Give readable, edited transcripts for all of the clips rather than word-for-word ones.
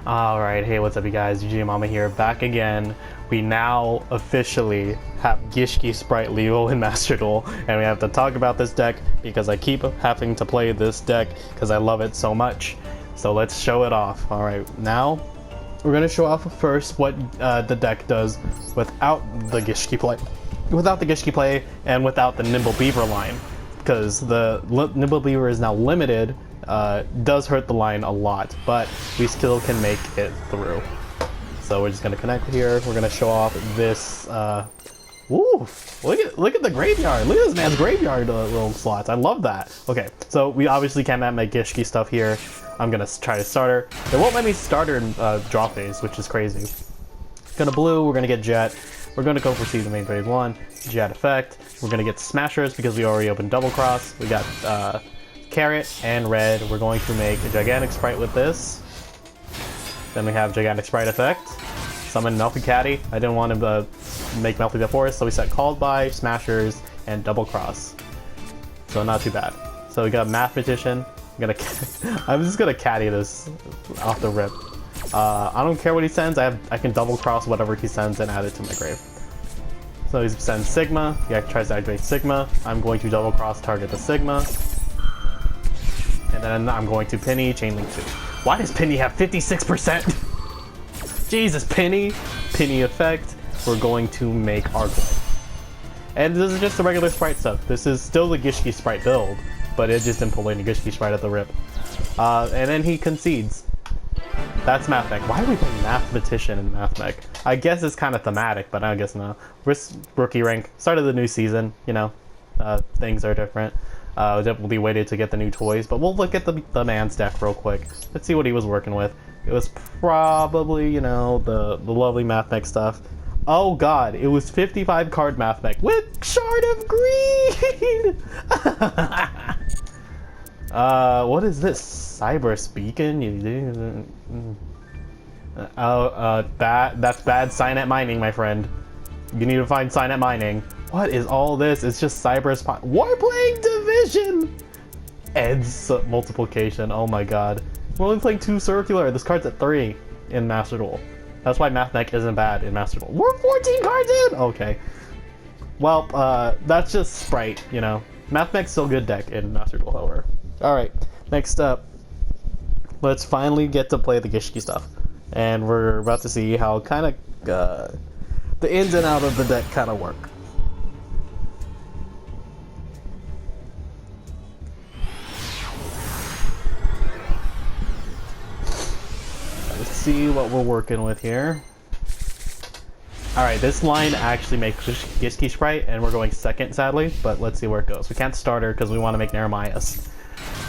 Alright, hey, what's up you guys, DJMama here, back again. We now officially have Gishki Spright Duel in Master Duel, and we have to talk about this deck because I keep having to play this deck because I love it so much. So let's show it off. Alright, now we're going to show off first what the deck does without the Gishki play, and without the Nimble Beaver line, because the Nimble Beaver is now limited. Does hurt the line a lot, but we still can make it through. So we're just gonna connect here. We're gonna show off this. Ooh, look at the graveyard. Look at this man's graveyard little slots. I love that. Okay, so we obviously cannot make Gishki stuff here. I'm gonna try to start her. It won't let me start her in draw phase, which is crazy. Gonna blue. We're gonna get Jet. We're gonna go for Season Main Phase 1. Jet effect. We're gonna get Smashers because we already opened Double Cross. We got Carrot and red. We're going to make a Gigantic Spright with this. Then we have Gigantic Spright effect. Summon Melffy Caddy. I didn't want to make Melffy the Forest, so we set Called By, Smashers, and Double Cross. So not too bad. So we got Mathematician. I'm just gonna caddy this off the rip. I don't care what he sends. I can double cross whatever he sends and add it to my grave. So he sends Sigma. He tries to activate Sigma. I'm going to double cross target the Sigma. And then I'm going to Penny, Chainlink 2. Why does Penny have 56%? Jesus, Penny effect. We're going to make Arglay. And this is just the regular Spright stuff. This is still the Gishki Spright build, but it just didn't pull in the Gishki Spright at the rip. And then he concedes. That's Math Mech. Why are we playing Mathematician in Math Mech? I guess it's kind of thematic, but I guess no. We're rookie rank. Start of the new season, you know. Things are different. Definitely waited to get the new toys, but we'll look at the man's deck real quick. Let's see what he was working with. It was probably, you know, the lovely Math Mech stuff. Oh god, it was 55 card Math Mech with Shard of Green! What is this? Cyber Beacon? That's bad Signet mining, my friend. You need to find Signet mining. What is all this? It's just Cyber Warplane Division! Ed's multiplication. Oh my god. We're only playing 2 circular. This card's at 3 in Master Duel. That's why Math Mech isn't bad in Master Duel. We're 14 cards in! Okay. Well, that's just Spright, you know. Math Mech's still a good deck in Master Duel, however. Alright, next up. Let's finally get to play the Gishki stuff. And we're about to see how kind of the ins and out of the deck kind of work. Let's see what we're working with here. Alright, this line actually makes Gishki Spright, and we're going second, sadly, but let's see where it goes. We can't start her because we want to make Neremias.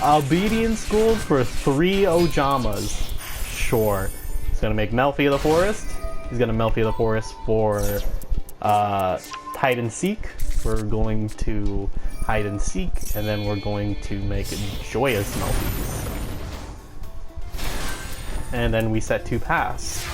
Obedience School for 3 Ojamas. Sure. He's going to make Melffy the Forest. He's going to Melffy the Forest for Hide and Seek. We're going to Hide and Seek, and then we're going to make Joyous Melffy. And then we set 2 pass.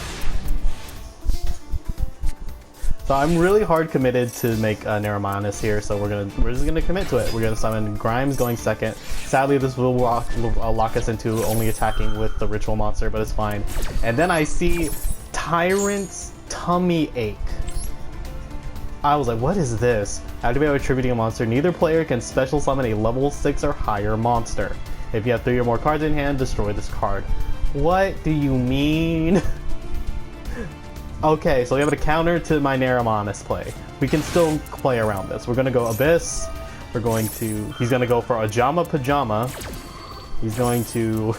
So I'm really hard committed to make Neremanis here, so we're just gonna commit to it. We're gonna summon Grimes going second. Sadly, this will lock us into only attacking with the ritual monster, but it's fine. And then I see Tyrant's Tummy Ache. I was like, what is this? Activate by attributing a monster. Neither player can special summon a level 6 or higher monster. If you have 3 or more cards in hand, destroy this card. What do you mean? Okay, so we have a counter to my Neremanis play. We can still play around this. We're gonna go Abyss. He's gonna go for Ajama Pajama. He's going to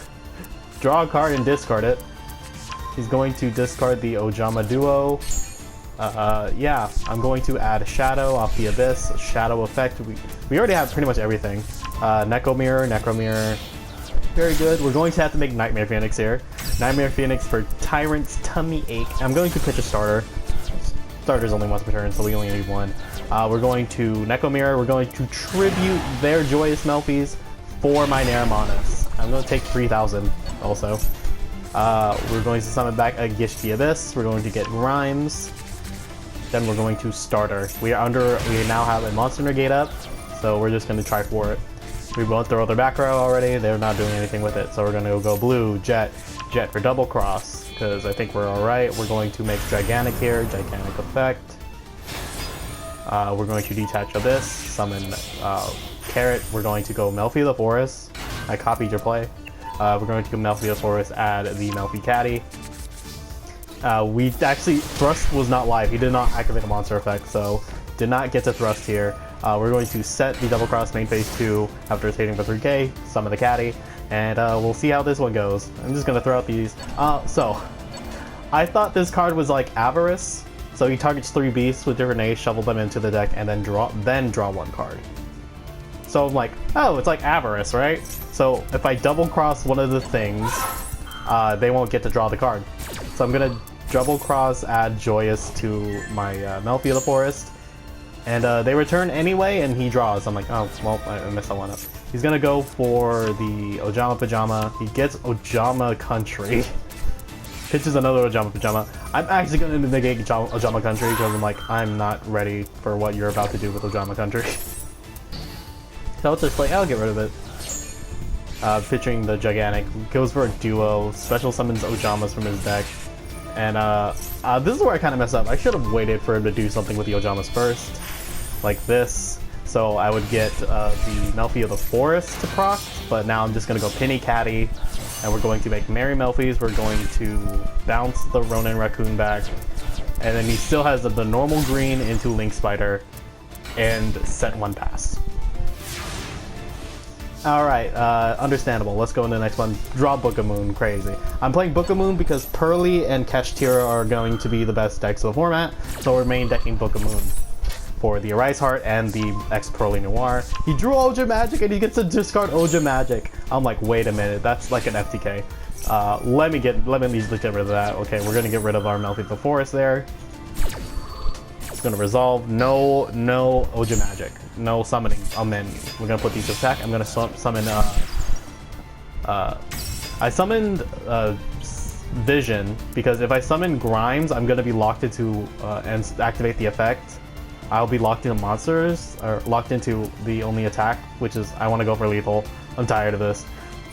draw a card and discard it. He's going to discard the Ojama Duo. Yeah, I'm going to add a Shadow off the Abyss, Shadow effect. We already have pretty much everything. Necro Mirror. Very good. We're going to have to make Nightmare Phoenix here. Nightmare Phoenix for Tyrant's Tummy Ache. I'm going to pitch a starter. Starter's only once per turn, so we only need 1. We're going to Necro Mirror. We're going to tribute their Joyous Melfies for my Neremanis. I'm going to take 3,000 also. We're going to summon back a Gishki Abyss. We're going to get Grimes. Then we're going to starter. We now have a Monster Negate up, so we're just going to try for it. We both throw their back row already. They're not doing anything with it, so we're going to go blue, Jet, Jet for double cross, because I think we're alright. We're going to make Gigantic here, Gigantic effect. We're going to detach Abyss, summon Carrot. We're going to go Melfi the Forest. I copied your play. We're going to go Melfi the Forest, add the Melfi Caddy. We actually, Thrust was not live. He did not activate a monster effect, so did not get to Thrust here. We're going to set the double cross main phase 2 after rotating for 3k, summon the Caddy, and we'll see how this one goes. I'm just going to throw out these. So, I thought this card was like Avarice. So he targets 3 beasts with different A's, shovel them into the deck, and then draw 1 card. So I'm like, oh, it's like Avarice, right? So if I double cross one of the things, they won't get to draw the card. So I'm gonna double cross, add Joyous to my Melfi of the Forest, and they return anyway, and he draws. I'm like, oh, well, I messed that one up. He's gonna go for the Ojama Pajama. He gets Ojama Country. Pitches another Ojama Pajama. I'm actually going to negate Ojama Country because I'm like, I'm not ready for what you're about to do with Ojama Country. So it's just like, I'll get rid of it. Featuring the Gigantic. Goes for a Duel. Special summons Ojamas from his deck. And this is where I kind of mess up. I should have waited for him to do something with the Ojamas first. Like this. So I would get the Melfi of the Forest to proc. But now I'm just going to go Penny Caddy. And we're going to make Merry Melfis. We're going to bounce the Ronin Raccoon back. And then he still has the normal green into Link Spider. And set 1 pass. Alright, understandable. Let's go into the next one. Draw Book of Moon. Crazy. I'm playing Book of Moon because Pearly and Kashtira are going to be the best decks of the format. So we're main decking Book of Moon for the Arise Heart and the X Pearly Noir. He drew Oja Magic and he gets to discard Oja Magic. I'm like, wait a minute, that's like an FTK. Let me at least get rid of that. Okay, we're gonna get rid of our Melfi the Forest there. It's gonna resolve. No Oja Magic. No summoning. We're gonna put these to attack. I'm gonna summon I summoned Vision because if I summon Grimes, I'm gonna be locked into and activate the effect. I'll be locked into monsters, or locked into the only attack, which is, I want to go for lethal. I'm tired of this.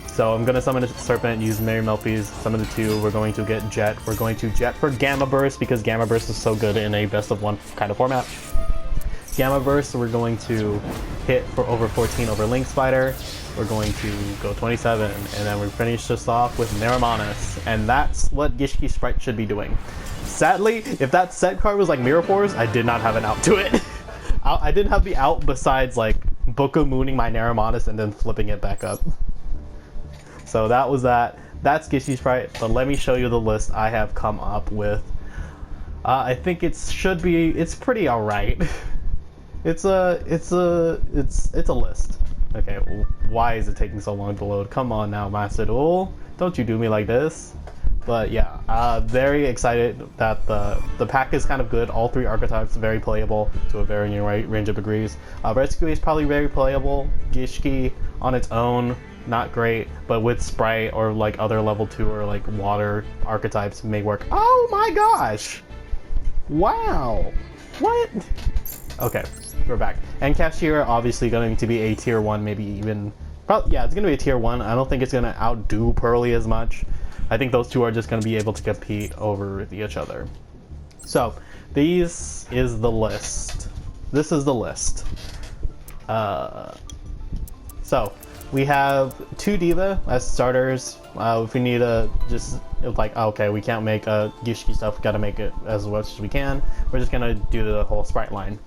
So I'm going to summon a Serpent, use Merry Melfis, summon the 2, we're going to get Jet. We're going to Jet for Gamma Burst, because Gamma Burst is so good in a best of 1 kind of format. Gamma Burst, we're going to hit for over 14 over Link Spider. We're going to go 27, and then we finish this off with Neramanus. And that's what Gishki Spright should be doing. Sadly, if that set card was like Mirror Force, I did not have an out to it. I didn't have the out besides like Book of Mooning my Neramanus and then flipping it back up. So that was that. That's Gishki Spright, but let me show you the list I have come up with. I think it's pretty alright. It's a list. Okay, why is it taking so long to load? Come on now, Master Duel. Don't you do me like this. But yeah, very excited that the pack is kind of good. All 3 archetypes very playable to a very range of degrees. Rescue is probably very playable. Gishki on its own, not great, but with Spright or like other level 2 or like water archetypes may work. Oh my gosh! Wow! What? Okay, we're back. And Kashtira obviously going to be a tier 1, maybe even... yeah, it's going to be a tier 1. I don't think it's going to outdo Pearly as much. I think those 2 are just going to be able to compete over each other. So, this is the list. This is the list. So, we have 2 Diva as starters. If we need to just, like, okay, we can't make Gishki stuff, we gotta make it as much as we can. We're just gonna do the whole Sprite line.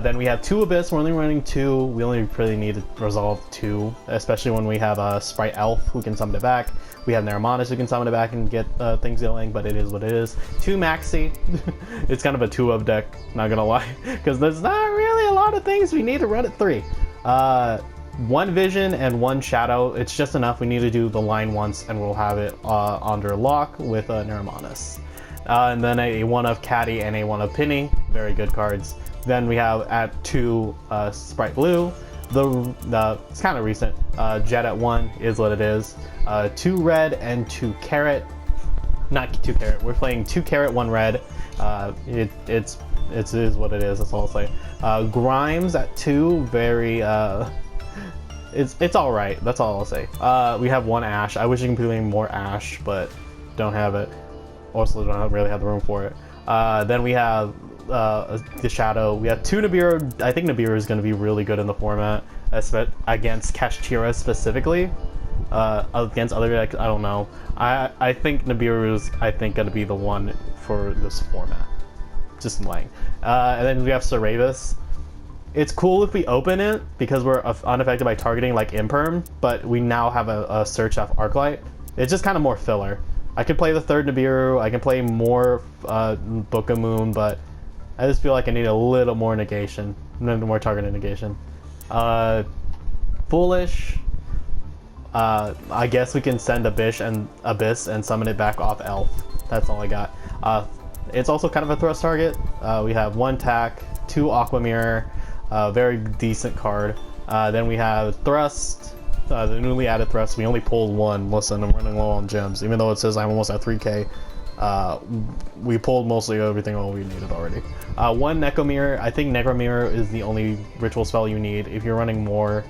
Then we have 2 Abyss, we're only running 2. We only really need to resolve 2, especially when we have Spright Elf who can summon it back. We have Neramanus who can summon it back and get things going, but it is what it is. 2 Maxi. It's kind of a 2-of deck, not gonna lie, because there's not really a lot of things we need to run at 3. 1 Vision and 1 Shadow, it's just enough. We need to do the line once and we'll have it under lock with Neramanus. And then a 1 of Caddy and a 1 of Penny, very good cards. Then we have at 2 Spright Blue. It's kind of recent. Jet at 1 is what it is. 2 red and 2 carrot. Not 2 carrot. We're playing 2 carrot, 1 red. It is what it is. That's all I'll say. Grimes at 2. Very. It's all right. That's all I'll say. We have 1 Ash. I wish I could play more Ash, but don't have it. Also don't really have the room for it. Then we have the Shadow. We have 2 Nibiru. I think Nibiru is going to be really good in the format, against Kashtira specifically. Against other decks, I don't know. I think Nibiru is going to be the one for this format. Just lying. And then we have Seravis. It's cool if we open it because we're unaffected by targeting like Imperm, but we now have a Search F Arclight. It's just kind of more filler. I could play the 3rd Nibiru, I can play more Book of Moon, but I just feel like I need a little more negation, more targeted negation. Foolish. I guess we can send Abyss and summon it back off Elf. That's all I got. It's also kind of a thrust target. We have 1 attack, 2 Aqua Mirror, very decent card. Then we have Thrust, the newly added Thrust. We only pulled 1. Listen, I'm running low on gems. Even though it says I'm almost at 3k, we pulled mostly everything all we needed already. 1 Necro Mirror. I think Necro Mirror is the only ritual spell you need. If you're running more,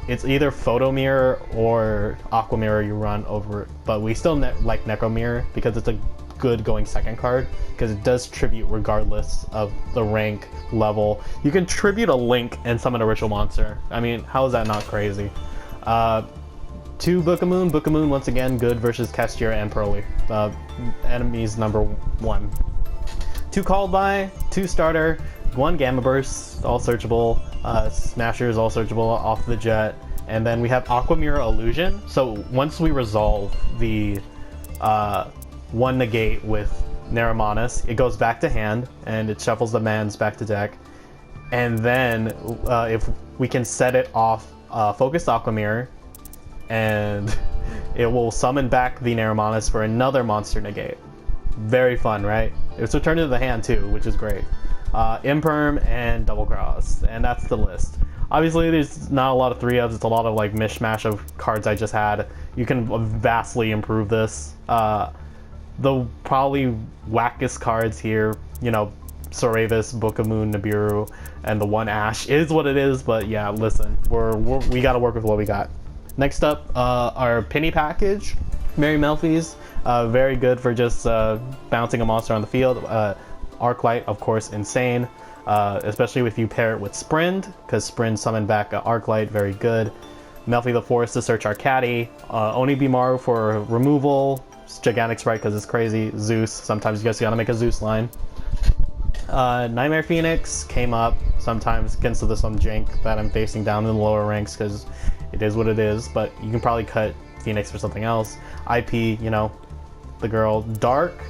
it's either Photo Mirror or Aqua Mirror you run over it. But we still like Necro Mirror because it's a good going second card, because it does tribute regardless of the rank level. You can tribute a Link and summon a ritual monster. I mean, how is that not crazy? 2 Book of Moon. Book of Moon, once again, good versus Kashtira and Pearly. Enemies number 1. 2 Called By, 2 Starter, 1 Gamma Burst, all searchable. Smashers, all searchable off the jet. And then we have Aqua Mirror Illusion. So once we resolve the 1 negate with Naramanus, it goes back to hand and it shuffles the mans back to deck. And then if we can set it off Focused Aqua Mirror, and it will summon back the Naramanus for another monster negate. Very fun, right? It's returned to the hand too, which is great. Imperm and Double Cross, and that's the list. Obviously there's not a lot of 3-ofs, it's a lot of like mishmash of cards I just had. You can vastly improve this. The probably wackest cards here, you know, Seravis, Book of Moon, Nibiru, and the 1 Ash is what it is, but yeah, listen, we gotta work with what we got. Next up, our Penny Package, Merry Melfi's, very good for just bouncing a monster on the field. Arclight, of course, insane, especially if you pair it with Sprint, because Sprint summoned back Arclight, very good. Melfi the Forest to search our caddy, Onibimaru for removal, Gigantic Spright because it's crazy, Zeus, sometimes you guys gotta make a Zeus line. Nightmare Phoenix came up sometimes against some jank that I'm facing down in the lower ranks because it is what it is, but you can probably cut Phoenix for something else. IP, you know, the girl. Dark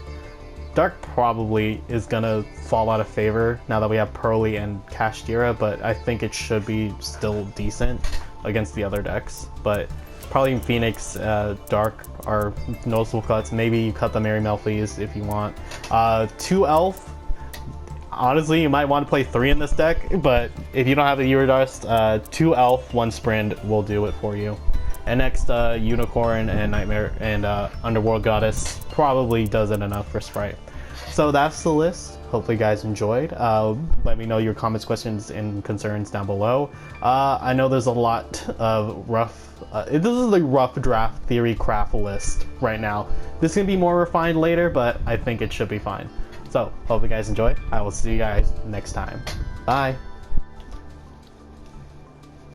probably is gonna fall out of favor now that we have Pearly and Kashtira, but I think it should be still decent against the other decks. But probably Phoenix, Dark are noticeable cuts. Maybe you cut the Merry Melfi's if you want. 2 Elf. Honestly, you might want to play 3 in this deck, but if you don't have the Eurodust, 2 Elf, 1 Sprint will do it for you. And next, Unicorn and Nightmare and Underworld Goddess probably does it enough for Spright. So that's the list. Hopefully you guys enjoyed. Let me know your comments, questions, and concerns down below. I know there's a lot of rough... this is the rough draft theory craft list right now. This can be more refined later, but I think it should be fine. So, hope you guys enjoyed. I will see you guys next time. Bye!